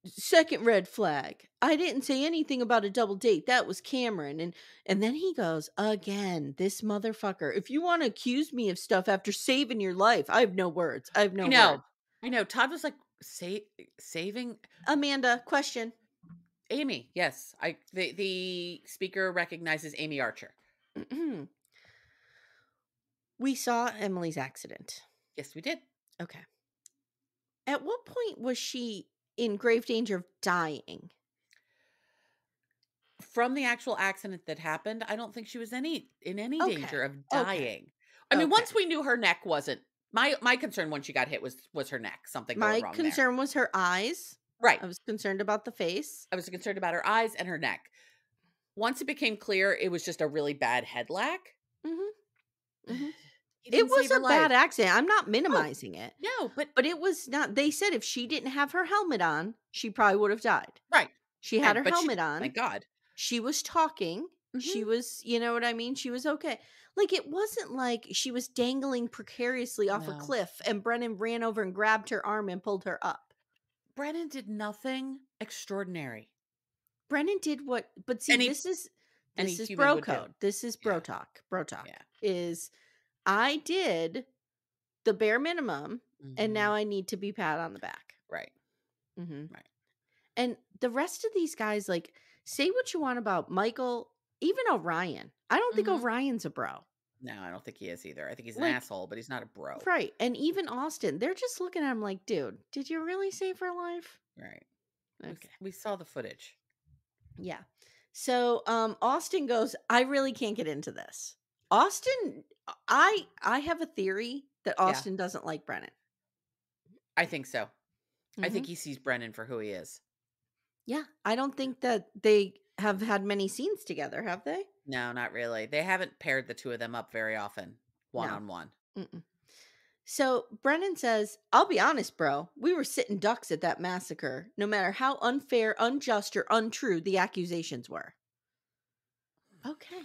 Second red flag. I didn't say anything about a double date. That was Cameron. And then he goes, again, this motherfucker. If you want to accuse me of stuff after saving your life, I have no words. I have no words. I know. Todd was like, saving Amanda, question. Amy. Yes. The speaker recognizes Amy Archer. We saw Emily's accident. Yes, we did. Okay. At what point was she in grave danger of dying? From the actual accident that happened, I don't think she was in any danger of Okay. dying. I mean, once we knew her neck wasn't my concern when she got hit was her neck. Something going wrong My concern was her eyes. Right. I was concerned about the face. I was concerned about her eyes and her neck. Once it became clear it was just a really bad head lack. It was a bad accident. I'm not minimizing it. No, but it was not. They said if she didn't have her helmet on, she probably would have died. Right. She had her helmet on. Thank God. She was talking. She was, you know what I mean? She was okay. Like, it wasn't like she was dangling precariously off a cliff and Brennan ran over and grabbed her arm and pulled her up. Brennan did nothing extraordinary. Brennan did what, but see, this is bro code. This is bro talk. Bro talk is I did the bare minimum and now I need to be pat on the back. Right. Right. And the rest of these guys, like, say what you want about Michael, even Orion. I don't think Orion's a bro. No, I don't think he is either. I think he's an asshole, but he's not a bro. Right. And even Austin, they're just looking at him like, dude, did you really save her life? Right. Okay. We saw the footage. Yeah. So Austin goes, I really can't get into this. Austin, I have a theory that Austin doesn't like Brennan. I think so. I Mhm. think he sees Brennan for who he is. Yeah, I don't think that they have had many scenes together, have they? No, not really. They haven't paired the two of them up very often, one No. on one. Mm-mm. So Brennan says, "I'll be honest, bro. We were sitting ducks at that massacre, no matter how unfair, unjust, or untrue the accusations were." Okay.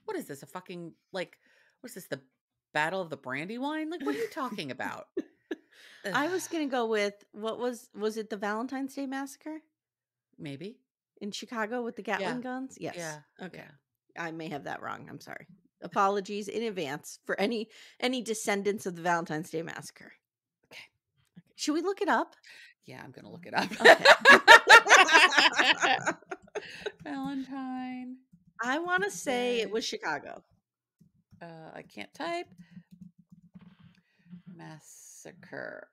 What is this? A fucking like? What's this? The Battle of the Brandywine? Like, what are you talking about? Ugh, I was gonna go with what was it the Valentine's Day massacre maybe. in Chicago with the Yeah. Gatling guns? Yes. Yeah. Okay. Yeah. I may have that wrong. I'm sorry. Apologies in advance for any descendants of the Valentine's Day massacre. Okay. Should we look it up? Yeah, I'm gonna look it up. Okay. Valentine I want to say it Day. was Chicago. I can't type. Massacre.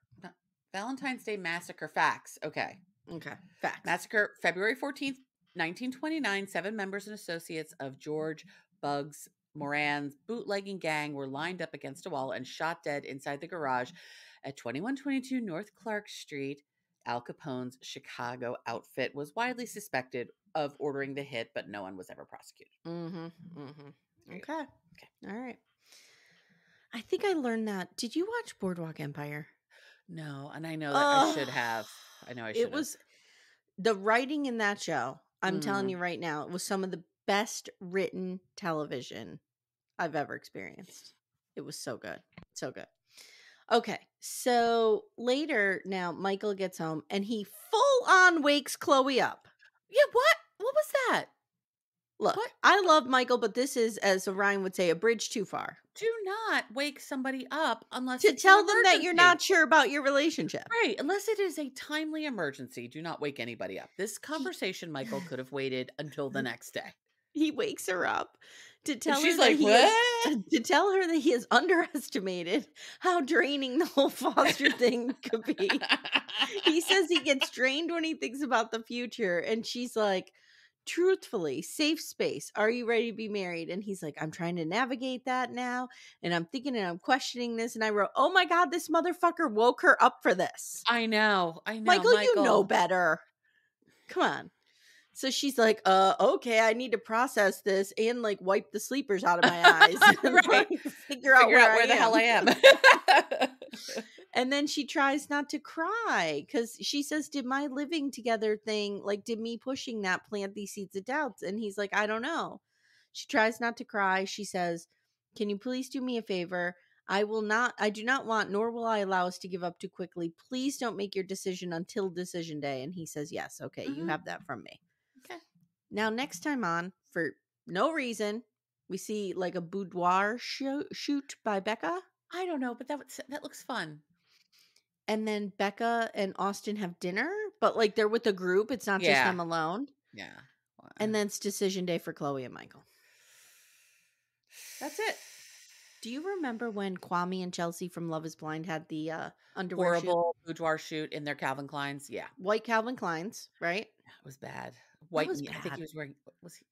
Valentine's Day massacre facts. Okay. Okay. Facts. Massacre, February 14th, 1929. 7 members and associates of George Bugs Moran's bootlegging gang were lined up against a wall and shot dead inside the garage at 2122 North Clark Street. Al Capone's Chicago outfit was widely suspected of ordering the hit, but no one was ever prosecuted. Mm-hmm. Mm-hmm. There you Okay. go. All right. I think I learned that. Did you watch Boardwalk Empire? No, and I know that I should Oh, have. I know I it should have. was the writing in that show. I'm telling Mm. you right now, it was some of the best written television I've ever experienced. It was so good. So good. Okay. So later now, Michael gets home and he full on wakes Chloe up. Yeah, what? What was that? Look, What? I love Michael, but this is, as Orion would say, a bridge too far. Do not wake somebody up unless To it's an tell them that you're emergency. not sure about your relationship. Right, unless it is a timely emergency, do not wake anybody up. This conversation, Michael, could have waited until the next day. He wakes her up to And tell her she's that like, he is "What?" to tell her that he has underestimated how draining the whole foster thing could be. He says he gets drained when he thinks about the future, and she's like, truthfully, safe space, are you ready to be married? And he's like, I'm trying to navigate that now, and I'm thinking and I'm questioning this. And I wrote, oh my god, this motherfucker woke her up for this. I know, Michael, you know Michael. better. Come on. So she's like, okay, I need to process this and like wipe the sleepers out of my eyes and Right. like, figure out where the hell I am. And then she tries not to cry because she says, did my living together thing, like, did me pushing that plant these seeds of doubts? And he's like, I don't know. She tries not to cry. She says, can you please do me a favor? I do not want, nor will I allow us to give up too quickly. Please don't make your decision until decision day. And he says, yes. Okay. You Mhm. have that from me. Okay. Now, next time on, for no reason, we see like a boudoir shoot by Becca. I don't know, but that looks fun. And then Becca and Austin have dinner, but like they're with a group. It's not just them alone. Yeah. And then it's decision day for Chloe and Michael. That's it. Do you remember when Kwame and Chelsea from Love is Blind had the underwear horrible boudoir shoot in their Calvin Kleins? Yeah. White Calvin Kleins, right? It was bad. White. Was I think bad. he was wearing.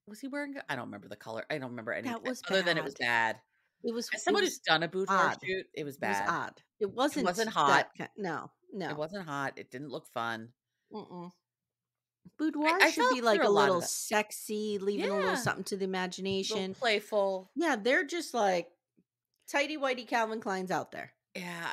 Was he wearing? I don't remember the color. I don't remember anything. That was other than it was bad. It was. As someone who's done a boudoir odd. shoot, it was It was bad. odd. It wasn't hot. No. It wasn't hot. It didn't look fun. Boudoir I should be like a little sexy, leaving a little Yeah. something to the imagination. Little playful. Yeah, they're just like tighty whitey Calvin Kleins out there. Yeah.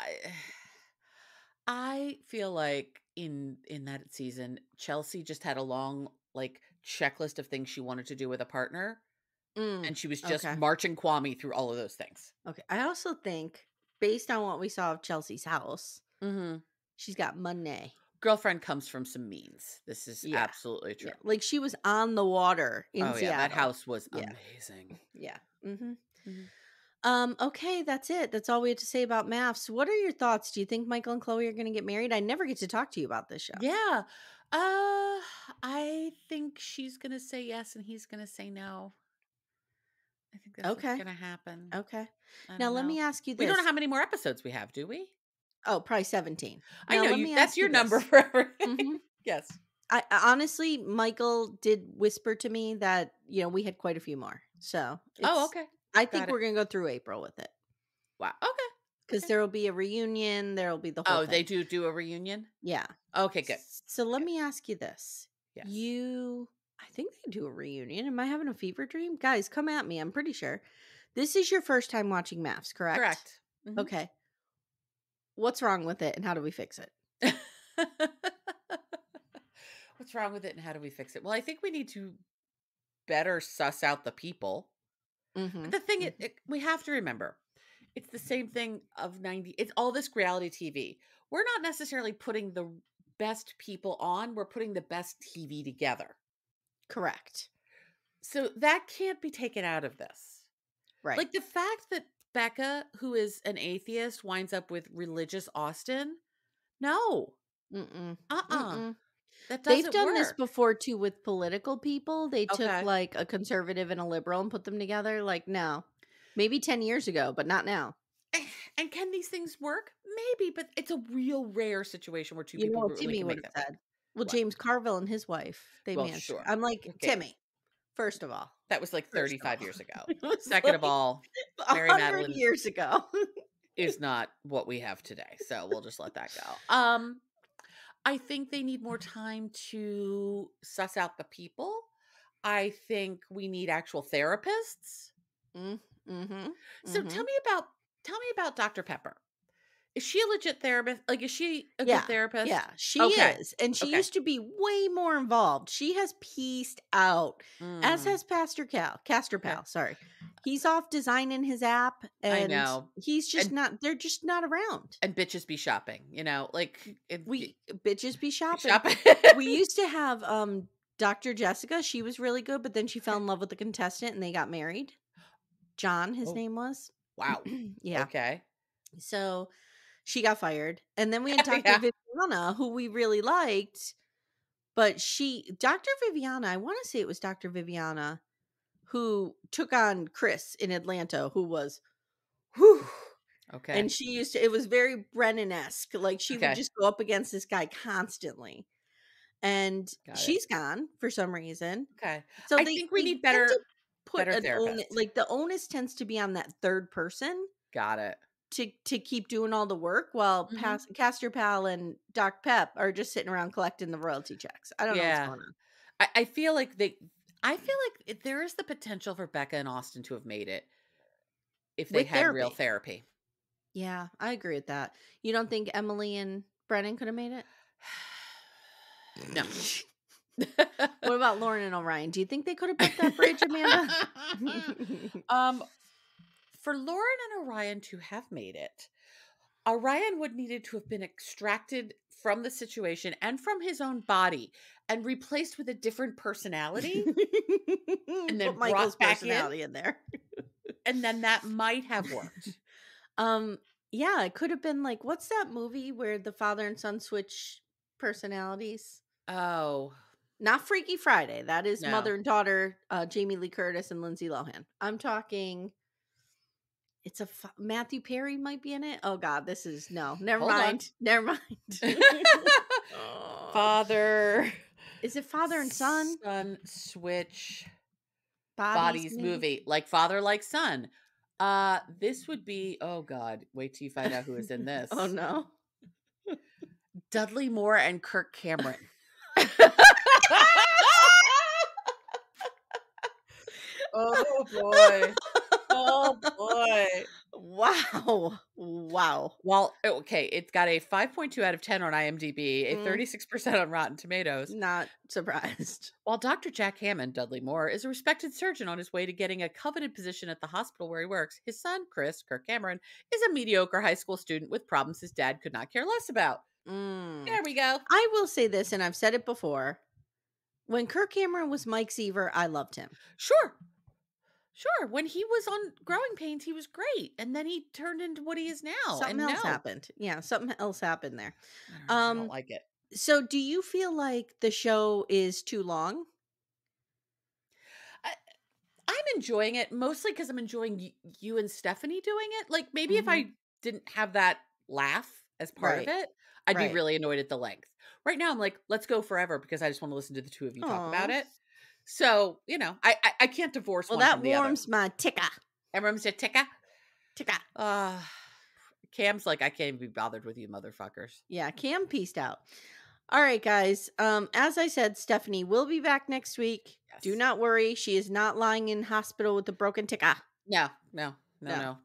I feel like in that season, Chelsea just had a long like checklist of things she wanted to do with a partner. And she was just marching Kwame through all of those things. Okay. I also think, based on what we saw of Chelsea's house, she's got money. Girlfriend comes from some means. This is absolutely true. Yeah. Like she was on the water in Seattle. Yeah, that house was amazing. Yeah. Okay, that's it. That's all we have to say about MAFS. What are your thoughts? Do you think Michael and Chloe are going to get married? I never get to talk to you about this show. Yeah. I think she's going to say yes and he's going to say no. I think that's what's going to happen. Okay. Now, let me ask you this. We don't know how many more episodes we have, do we? Oh, probably 17. Now, I know that's your number forever. Yes. I honestly, Michael did whisper to me that, we had quite a few more. So, okay. I think we're going to go through April with it. Wow. Okay. because there will be a reunion. There will be the whole Oh, thing. they do a reunion? Yeah. Okay, good. So let me ask you this. Yes. I think they do a reunion. Am I having a fever dream? Guys, come at me. I'm pretty sure. This is your first time watching MAFS, correct? Correct. Okay. What's wrong with it and how do we fix it? What's wrong with it and how do we fix it? Well, I think we need to better suss out the people. Mm-hmm. The thing is, we have to remember, it's the same thing of 90. It's all this reality TV. We're not necessarily putting the best people on. We're putting the best TV together. Correct. So that can't be taken out of this. Right. Like the fact that Becca, who is an atheist, winds up with religious Austin. No. Mm-mm. That doesn't They've done this work. before too with political people. They took Okay. like a conservative and a liberal and put them together. Like, no. Maybe 10 years ago, but not now. And can these things work? Maybe, but it's a real rare situation where two You know people what really Timmy can would make have that. said? Well, What? James Carville and his wife, they Well, managed. sure. I'm like, Okay. Timmy, first of all. That was like First of 35 all. years ago. It was Second like of all, Mary 100 Madeline years ago. is not what we have today. So we'll just let that go. I think they need more time to suss out the people. I think we need actual therapists. So tell me about Dr. Pepper. Is she a legit therapist? Like, is she a good therapist? Yeah, she Okay. is. And she Okay. used to be way more involved. She has pieced out, as has Castor Pal, sorry. He's off designing his app I and know. he's just And they're just not around. and bitches be shopping, you know, like Bitches be shopping. shopping. We used to have Dr. Jessica. She was really good, but then she fell in love with the contestant and they got married. John, his name was. Wow. Yeah. Okay. So she got fired. And then we had Dr. Viviana, who we really liked. But Dr. Viviana, I want to say it was Dr. Viviana who took on Chris in Atlanta, who was, whew. Okay. And it was very Brennan-esque. Like she would just go up against this guy constantly. And she's gone for some reason. Okay. So I think we need better therapists. Like the onus tends to be on that third person. Got it. To keep doing all the work while Castor Pal and Doc Pep are just sitting around collecting the royalty checks. I don't know what's going on. I feel like there is the potential for Becca and Austin to have made it if they had real therapy. Yeah, I agree with that. You don't think Emily and Brennan could have made it? No. What about Lauren and Orion? Do you think they could have built that bridge, Amanda? For Lauren and Orion to have made it, Orion would needed to have been extracted from the situation and from his own body and replaced with a different personality. And then put Michael's personality in there. And then that might have worked. Yeah, it could have been like, what's that movie where the father and son switch personalities? Oh. Not Freaky Friday. That is mother and daughter, Jamie Lee Curtis and Lindsay Lohan. I'm talking... It's Matthew Perry might be in it. Oh God, this is never mind. Father. Is it father and son? Son switch bodies movie. Like father, like son. This would be, oh God, wait till you find out who is in this. Oh no. Dudley Moore and Kirk Cameron. Oh boy. Oh boy. Wow. Well, okay, it's got a 5.2 out of 10 on IMDb, a 36% on Rotten Tomatoes. Not surprised. While Dr. Jack Hammond, Dudley Moore, is a respected surgeon on his way to getting a coveted position at the hospital where he works, his son, Chris, Kirk Cameron, is a mediocre high school student with problems his dad could not care less about. There we go. I will say this, and I've said it before. When Kirk Cameron was Mike Seaver, I loved him. Sure. When he was on Growing Pains, he was great. And then he turned into what he is now. Something else happened. Yeah, something else happened there. I don't like it. So do you feel like the show is too long? I'm enjoying it, mostly because I'm enjoying you and Stephanie doing it. Like, maybe if I didn't have that laugh as part of it, I'd be really annoyed at the length. Right now, I'm like, let's go forever because I just want to listen to the two of you talk about it. So, you know, I can't divorce one from the other. Well, that warms my ticker. It warms your ticker? Ticker. Cam's like, I can't even be bothered with you motherfuckers. Yeah, Cam peaced out. All right, guys. As I said, Stephanie will be back next week. Yes. Do not worry. She is not lying in hospital with a broken ticka. No.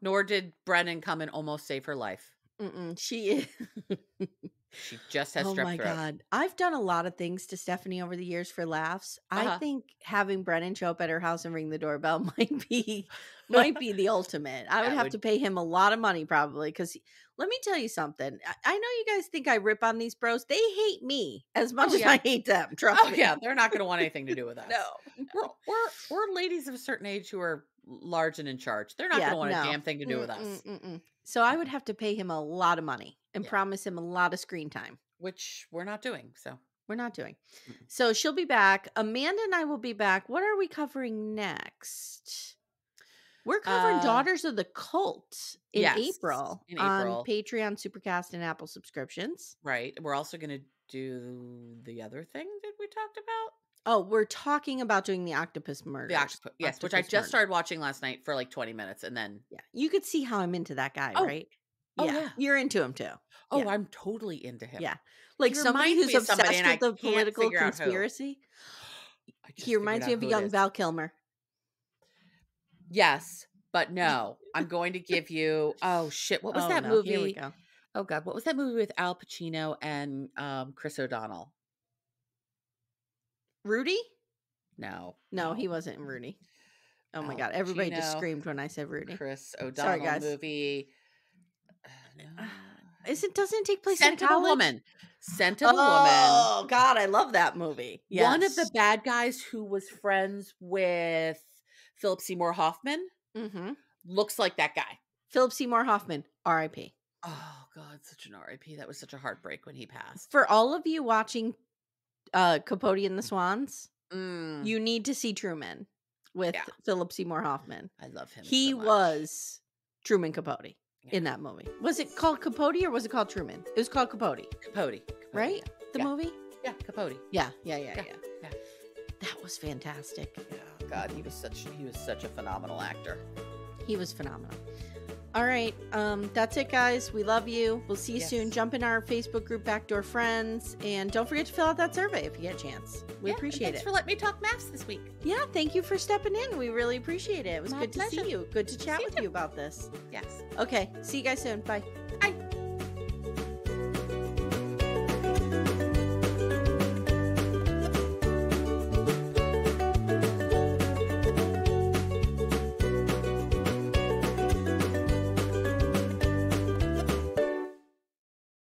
Nor did Brennan come and almost save her life. She is. She just has strep throat. Oh my God. I've done a lot of things to Stephanie over the years for laughs. I think having Brennan show up at her house and ring the doorbell might be the ultimate. I would have to pay him a lot of money probably, because let me tell you something. I know you guys think I rip on these bros. They hate me as much as I hate them. Trust me. Yeah, they're not going to want anything to do with us. No. We're ladies of a certain age who are large and in charge. They're not going to want a damn thing to do with us. So I would have to pay him a lot of money and promise him a lot of screen time, which we're not doing. So she'll be back. Amanda and I will be back. What are we covering next? We're covering Daughters of the Cult in April on Patreon, Supercast, and Apple subscriptions. Right. We're also going to do the other thing that we talked about. Oh, we're talking about doing the octopus murder. Yes, which I just started watching last night for like 20 minutes, and then you could see how I'm into that guy, right? Yeah, you're into him too. Oh, I'm totally into him. Yeah, like somebody who's obsessed with the political conspiracy. He reminds me of a young Val Kilmer. Yes, but no, I'm going to give you. Oh shit! What was that movie? Here we go. Oh God, what was that movie with Al Pacino and Chris O'Donnell? Rudy? No, he wasn't in Rudy. Oh my God, everybody just screamed when I said Rudy. Chris O'Donnell. Sorry, guys. Movie. Doesn't it take place Scent in college? of a Woman. Scent of a Woman. Oh God, I love that movie. Yes. One of the bad guys who was friends with Philip Seymour Hoffman looks like that guy. Philip Seymour Hoffman, R.I.P. Oh God, such an R.I.P. That was such a heartbreak when he passed. For all of you watching Capote and the Swans, you need to see Truman with Philip Seymour Hoffman. I love him. He was Truman Capote in that movie. Was it called Capote or was it called Truman? It was called Capote. Capote. Right? The movie? Yeah, Capote. Yeah. That was fantastic. Yeah, God, he was such a phenomenal actor. He was phenomenal. All right, that's it, guys. We love you. We'll see you soon. Jump in our Facebook group, Backdoor Friends, and don't forget to fill out that survey if you get a chance. We appreciate it. Thanks for letting me talk MAFS this week. Yeah, thank you for stepping in. We really appreciate it. It was good to see you. Good to chat with you about this. Yes. Okay, see you guys soon. Bye. Bye.